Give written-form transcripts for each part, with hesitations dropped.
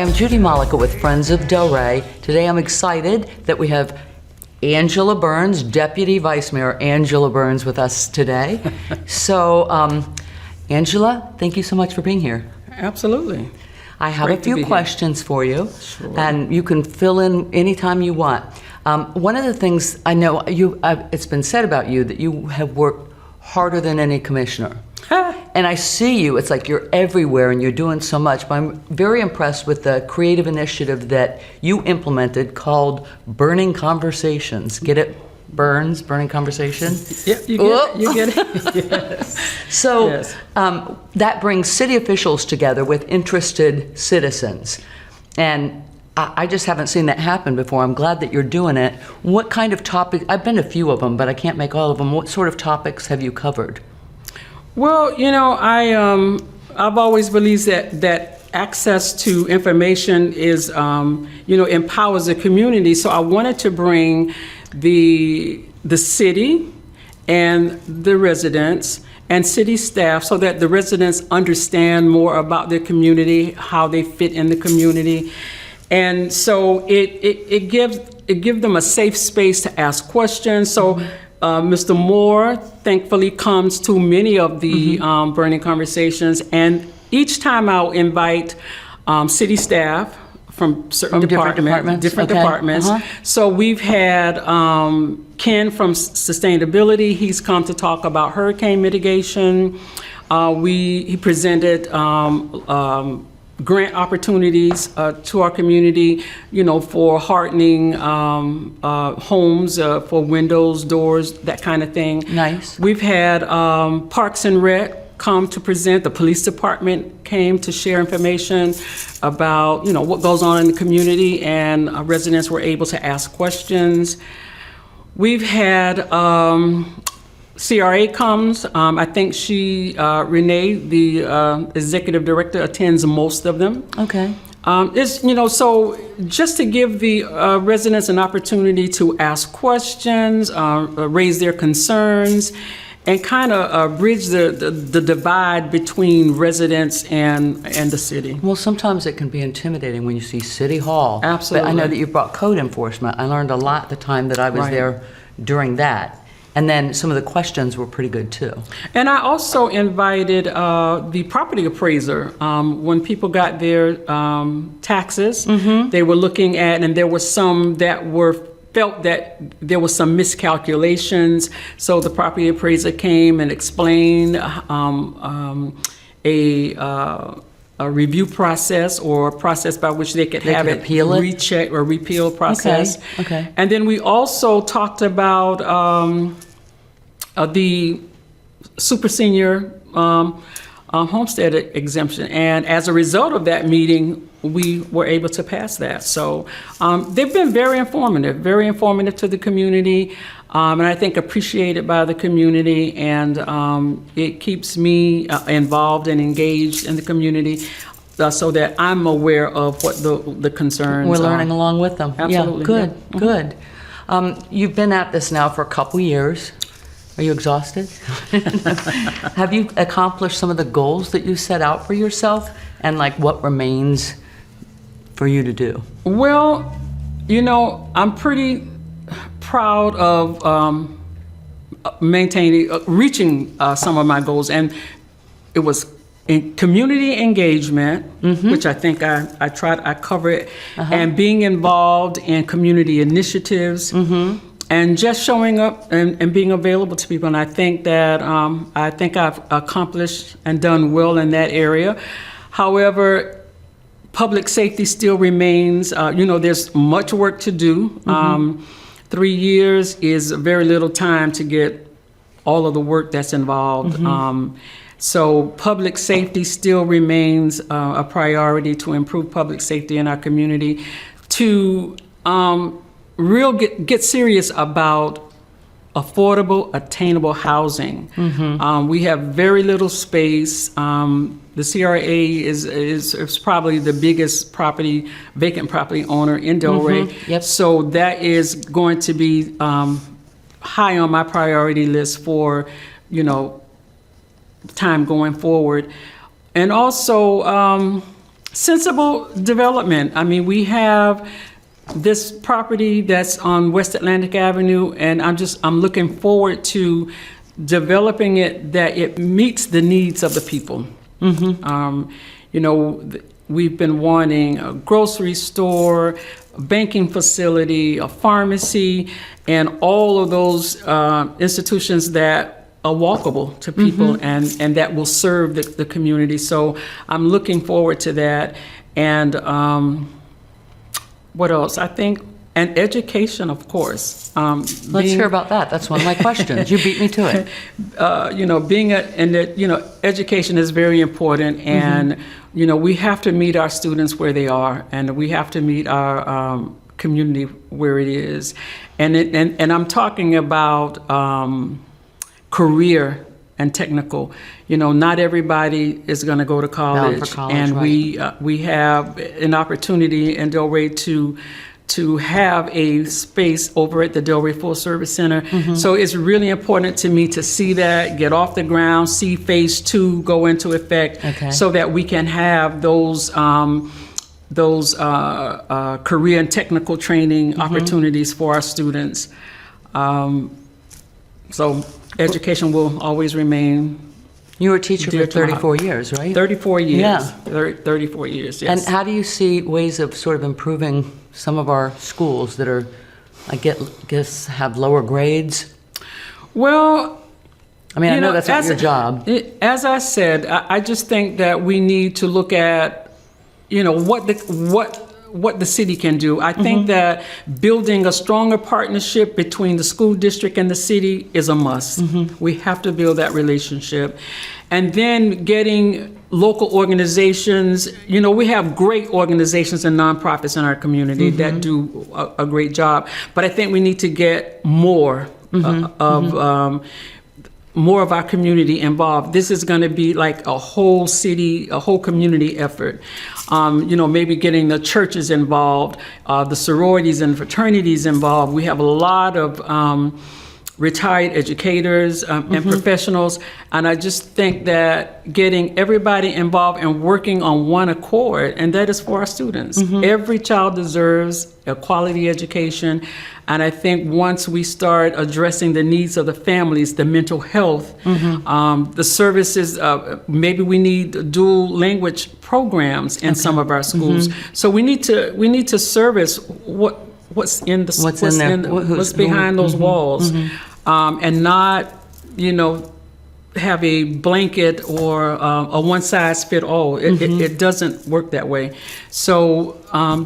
I'm Judy Mollica with Friends of Delray. Today I'm excited that we have Angela Burns, Deputy Vice Mayor Angela Burns with us today. So, Angela, thank you so much for being here. Absolutely. I have a few questions for you, Sure. and you can fill in anytime you want. One of the things I know, it's been said about you that you have worked harder than any commissioner. And I see you, it's like you're everywhere and you're doing so much, but I'm very impressed with the creative initiative that you implemented called Burning Conversations. Get it? Burns, Burning Conversation? Yeah, you get it. You get it. Yes. So Yes. That brings city officials together with interested citizens. And I just haven't seen that happen before. I'm glad that you're doing it. What kind of topic, I've been to a few of them, but I can't make all of them. What sort of topics have you covered? Well, you know, I've always believed that access to information is, empowers the community. So I wanted to bring the city and the residents and city staff so that the residents understand more about their community, how they fit in the community. And so it gives them a safe space to ask questions. So Mr. Moore thankfully comes to many of the Burning Conversations, and each time I'll invite city staff from certain different departments. So we've had Ken from Sustainability. He's come to talk about hurricane mitigation. He presented grant opportunities to our community, for hardening homes, for windows, doors, that kind of thing. Nice. We've had Parks and Rec come to present. The police department came to share information about, what goes on in the community, and residents were able to ask questions. We've had CRA comes. I think Renee, the executive director, attends most of them. Okay. So just to give the residents an opportunity to ask questions, raise their concerns, and kind of bridge the divide between residents and the city. Well, sometimes it can be intimidating when you see City Hall. Absolutely. But I know that you brought code enforcement. I learned a lot the time that I was there during that. And then some of the questions were pretty good too. And I also invited the property appraiser. When people got their taxes, they were looking at, and there were some that felt that there was some miscalculations. So the property appraiser came and explained a review process, or a process by which they could have it recheck or repeal process. Okay. And then we also talked about the super senior homestead exemption. And as a result of that meeting, we were able to pass that. So they've been very informative to the community, and I think appreciated by the community, and it keeps me involved and engaged in the community, so that I'm aware of what the concerns are. We're learning along with them. Absolutely. Yeah, good. You've been at this now for a couple years. Are you exhausted? Have you accomplished some of the goals that you set out for yourself, and what remains for you to do? Well, I'm pretty proud of reaching some of my goals, and it was in community engagement, which I think I cover it, and being involved in community initiatives, and just showing up and being available to people. And I think that I've accomplished and done well in that area. However, public safety still remains, there's much work to do. 3 years is very little time to get all of the work that's involved. So public safety still remains a priority, to improve public safety in our community, to get serious about affordable, attainable housing. We have very little space. The CRA is probably the biggest vacant property owner in Delray. Yep. So that is going to be high on my priority list for, time going forward. And also sensible development. I mean, we have this property that's on West Atlantic Avenue, and I'm looking forward to developing it that it meets the needs of the people. You know, we've been wanting a grocery store, a banking facility, a pharmacy, and all of those institutions that are walkable to people and that will serve the community. So I'm looking forward to that. And what else? I think, and education, of course. Let's hear about that. That's one of my questions. You beat me to it. You know, education is very important, and you know, we have to meet our students where they are, and we have to meet our community where it is, and I'm talking about career and technical. You know, not everybody is going to go to college, and right. we have an opportunity in Delray to have a space over at the Delray Full Service Center. So it's really important to me to see that, get off the ground, see phase 2 go into effect, so that we can have those career and technical training opportunities for our students. So education will always remain. You were a teacher for 34 years, right? 34 years. Yeah. 34 years, yes. And how do you see ways of sort of improving some of our schools that are, I guess, have lower grades? Well, I mean, I know that's not your job. As I said, I just think that we need to look at, you know, what the city can do. I think that building a stronger partnership between the school district and the city is a must. We have to build that relationship. And then getting local organizations, you know, we have great organizations and nonprofits in our community that do a great job, but I think we need to get more more of our community involved. This is going to be like a whole city, a whole community effort. You know, maybe getting the churches involved, the sororities and fraternities involved. We have a lot of retired educators and professionals, and I just think that getting everybody involved and working on one accord, and that is for our students. Every child deserves a quality education, and I think once we start addressing the needs of the families, the mental health, the services, maybe we need dual language programs in some of our schools. So we need to service what's behind those walls, and not, you know, have a blanket or a one-size-fit-all. It doesn't work that way. So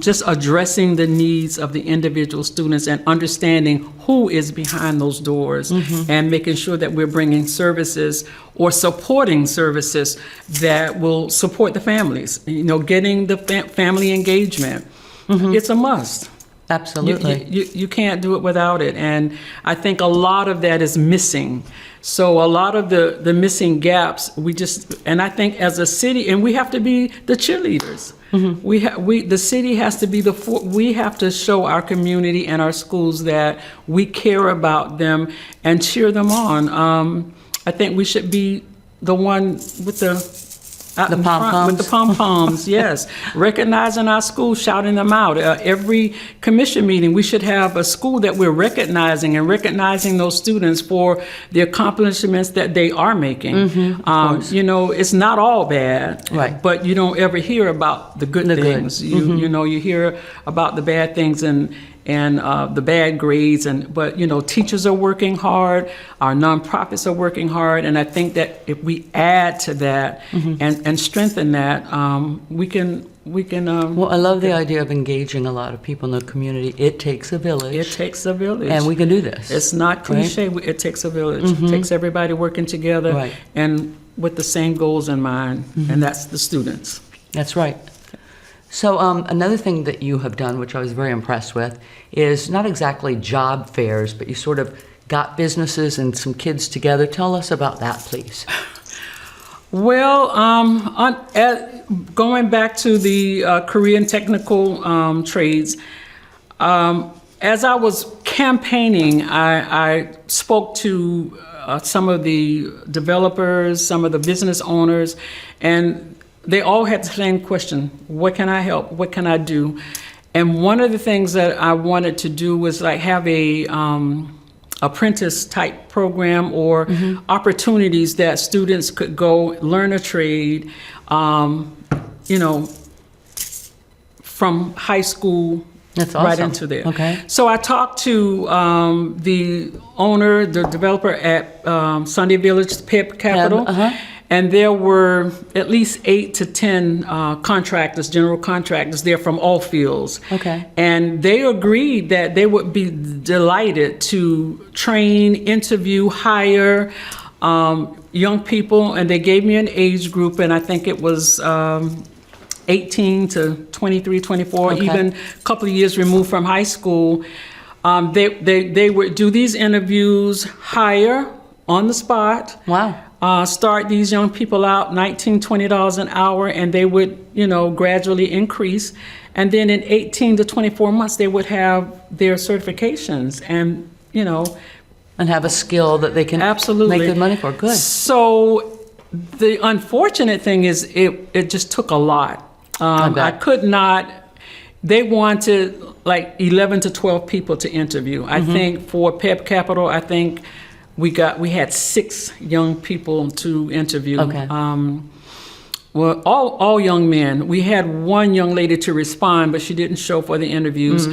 just addressing the needs of the individual students and understanding who is behind those doors, and making sure that we're bringing services or supporting services that will support the families. You know, getting the family engagement. It's a must. Absolutely. You can't do it without it. And I think a lot of that is missing. So a lot of the missing gaps, and I think as a city, and we have to be the cheerleaders. The city has to be we have to show our community and our schools that we care about them and cheer them on. I think we should be the one with the pom-poms? With the pom-poms, yes. Recognizing our schools, shouting them out. Every commission meeting, we should have a school that we're recognizing those students for the accomplishments that they are making. You know, it's not all bad, right? But you don't ever hear about the good things. You know, you hear about the bad things and the bad grades, but you know, teachers are working hard, our nonprofits are working hard, and I think that if we add to that and strengthen that, we can. Well, I love the idea of engaging a lot of people in the community. It takes a village. It takes a village, and we can do this. It's not cliche. Right? It takes a village. It takes everybody working together, and with the same goals in mind, and that's the students. That's right. So another thing that you have done, which I was very impressed with, is not exactly job fairs, but you sort of got businesses and some kids together. Tell us about that, please. Well, going back to the career and technical trades, as I was campaigning, I spoke to some of the developers, some of the business owners, and they all had the same question: what can I help? What can I do? And one of the things that I wanted to do was like have a apprentice type program or opportunities that students could go learn a trade, you know, from high school. That's Right awesome. into there. Okay. So I talked to the owner, the developer at Sunday Village, PEP Capital, and there were at least 8 to 10 contractors, general contractors there from all fields. Okay. And they agreed that they would be delighted to train, interview, hire young people, and they gave me an age group, and I think it was 18 to 23, 24, Okay. even a couple of years removed from high school. They would do these interviews, hire on the spot. Wow. Start these young people out $19, $20 an hour, and they would, you know, gradually increase. And then in 18 to 24 months, they would have their certifications and, you know. And have a skill that they can Absolutely. make good money for. Good. So the unfortunate thing is it just took a lot. I bet. could not, they wanted like 11 to 12 people to interview. I think for PEP Capital, I think we had 6 young people to interview. Okay. Well, all young men. We had one young lady to respond, but she didn't show for the interviews.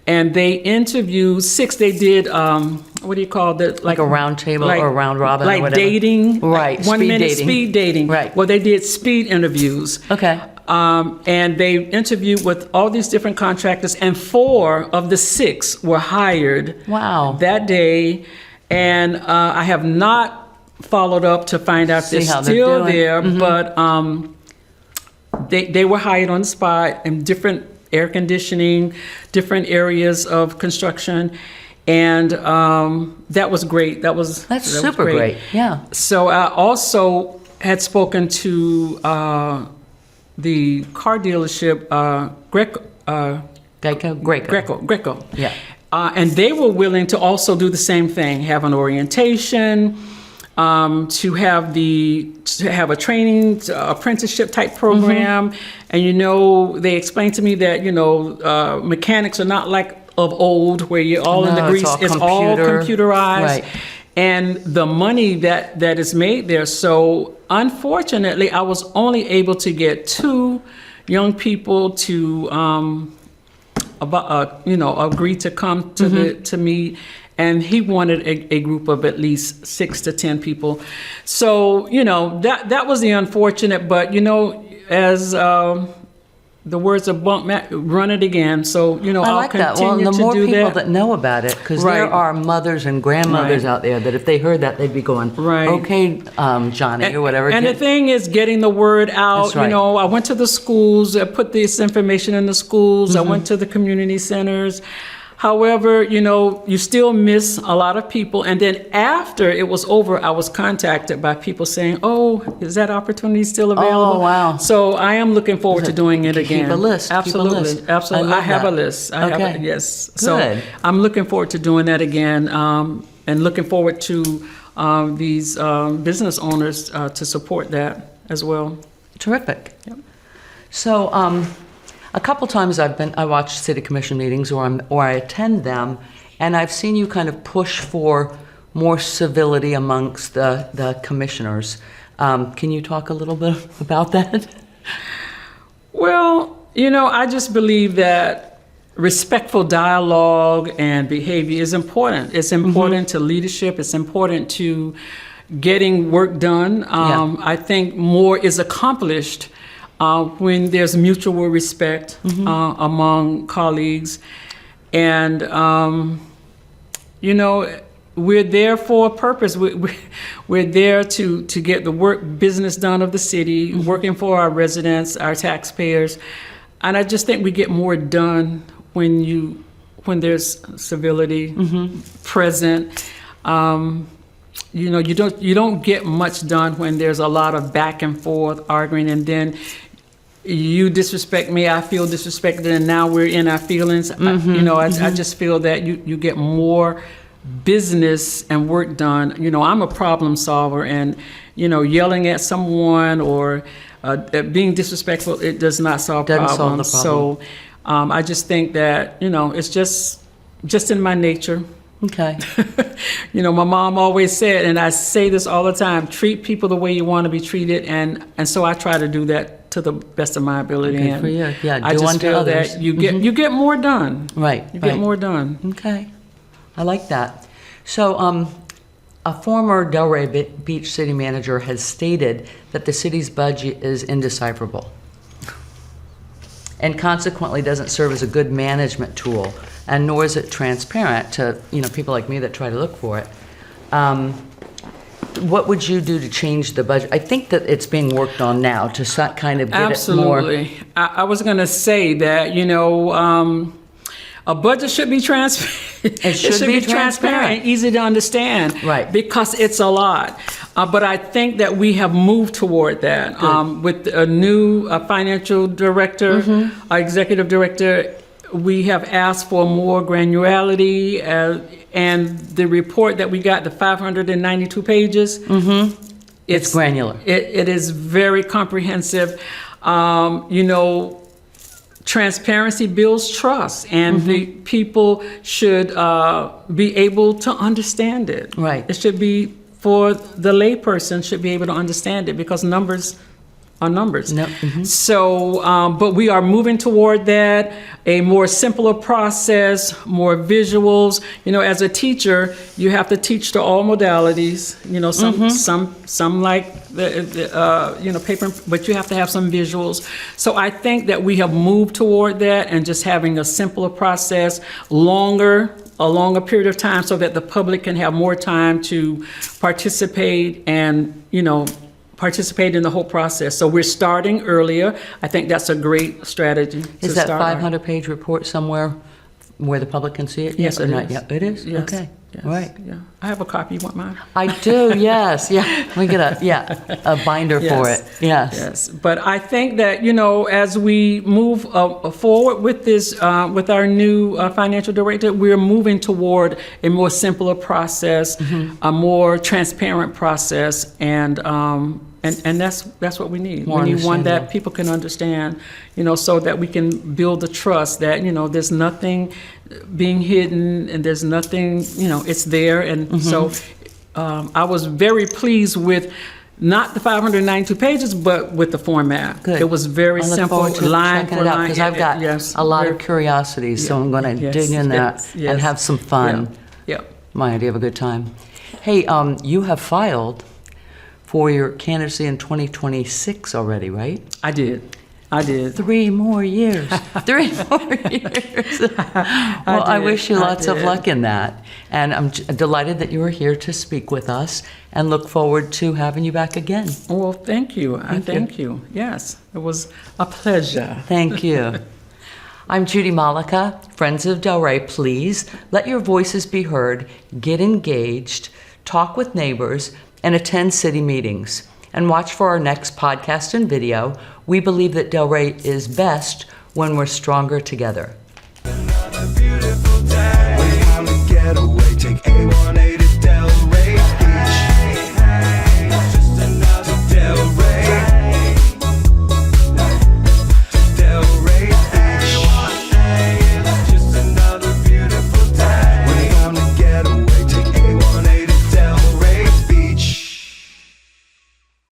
And they interviewed 6. They did, what do you call that? Like a round table or a round robin or like whatever. dating. Right, Like 1 speed minute dating. speed dating. Right. Well, they did speed interviews. Okay. And they interviewed with all these different contractors, and 4 of the 6 were hired. Wow. That day. And I have not followed up to find out if See they're how they're still doing. there, but they were hired on the spot in different air conditioning, different areas of construction, and that was great. That was Super great. Yeah. So I also had spoken to the car dealership, Greco. Yeah. And they were willing to also do the same thing, have an orientation, to have a training, apprenticeship type program. And, you know, they explained to me that, you know, mechanics are not like of old where you're all in the No, grease. it's all computerized. Right. And the money that is made there. So unfortunately, I was only able to get 2 young people to, you know, agree to come to to meet. And he wanted a group of at least 6 to 10 people. So, you know, that was the unfortunate, but, you know, as the words of Bunk Mac, run it again. So, you know, I I'll like that. Well, continue and the to more do people that. that know about it, because there Right. are mothers and grandmothers Right. out there that if they heard that, they'd be going, Right. okay, Johnny, or whatever. And the thing is getting the word out. That's right. You know, I went to the schools, I put this information in the schools, I went to the community centers. However, you know, you still miss a lot of people. And then after it was over, I was contacted by people saying, oh, is that opportunity still available? Oh, wow. So I am looking forward to doing it again. Keep a list. Keep a Absolutely. list. Absolutely. I I love have that. a list. I have Okay. it, yes. Good. So I'm looking forward to doing that again, and looking forward to these business owners to support that as well. Terrific. Yep. So, a couple times I watch city commission meetings or I attend them, and I've seen you kind of push for more civility amongst the commissioners. Can you talk a little bit about that? Well, you know, I just believe that respectful dialogue and behavior is important. It's important to leadership. It's important to getting work done. I think more is accomplished when there's mutual respect among colleagues. And, you know, we're there for a purpose. We're there to get the business done of the city, working for our residents, our taxpayers. And I just think we get more done when there's civility present. You know, you don't get much done when there's a lot of back and forth arguing, and then you disrespect me, I feel disrespected, and now we're in our feelings. You know, I just feel that you get more business and work done. I'm a problem solver, and, yelling at someone or being disrespectful, it does not solve Doesn't problems. solve the problem. So I just think that, it's just in my nature. Okay. My mom always said, and I say this all the time, treat people the way you want to be treated. And so I try to do that to the best of my ability. Good and for you. Yeah, I do just unto feel others. that you get more done. Right. You get more done. Okay. I like that. So, a former Delray Beach city manager has stated that the city's budget is indecipherable and consequently doesn't serve as a good management tool, and nor is it transparent to people like me that try to look for it. What would you do to change the budget? I think that it's being worked on now to kind of get Absolutely. it more. I was going to say that, a budget should be transparent. It should be transparent and easy to understand. Right. Because it's a lot. But I think that we have moved toward that with a new financial director, executive director. We have asked for more granularity, and the report that we got, the 592 pages, It's granular. It is very comprehensive. Transparency builds trust, and the people should be able to understand it. Right. It should be, for the layperson, should be able to understand it, because numbers are numbers. No, So, but we are moving toward that, a more simpler process, more visuals. As a teacher, you have to teach to all modalities. Some like the paper, but you have to have some visuals. So I think that we have moved toward that, and just having a simpler process, a longer period of time, so that the public can have more time to participate and, participate in the whole process. So we're starting earlier. I think that's a great strategy. Is that 500-page report somewhere where the public can see it? Yes, or it not is. yet? It is? Yes. Okay. Yes. Right. Yeah. I have a copy. You want mine? I do, yes. Yeah. We get a binder for it. Yes. Yes. But I think that, as we move forward with this, with our new financial director, we're moving toward a more simpler process, a more transparent process, and that's what we need. More We need one understandable. that people can understand, so that we can build the trust that, there's nothing being hidden, and there's nothing, it's there. And so I was very pleased with not the 592 pages, but with the format. Good. It was very I look simple, forward to line checking for it out, line. because I've got a lot of curiosities, so I'm going to Yes, dig in that yes, and have some fun. Yeah. My idea of a good time. Hey, you have filed for your candidacy in 2026 already, right? I did. 3 more years. 3 more years. Well, I wish you lots of luck in that. And I'm delighted that you were here to speak with us, and look forward to having you back again. Well, thank you. Thank you. Yes, it was a pleasure. Thank you. I'm Judy Mollica. Friends of Delray, please let your voices be heard, get engaged, talk with neighbors, and attend city meetings. And watch for our next podcast and video. We believe that Delray is best when we're stronger together. Another beautiful day. We're on the getaway. Take A180.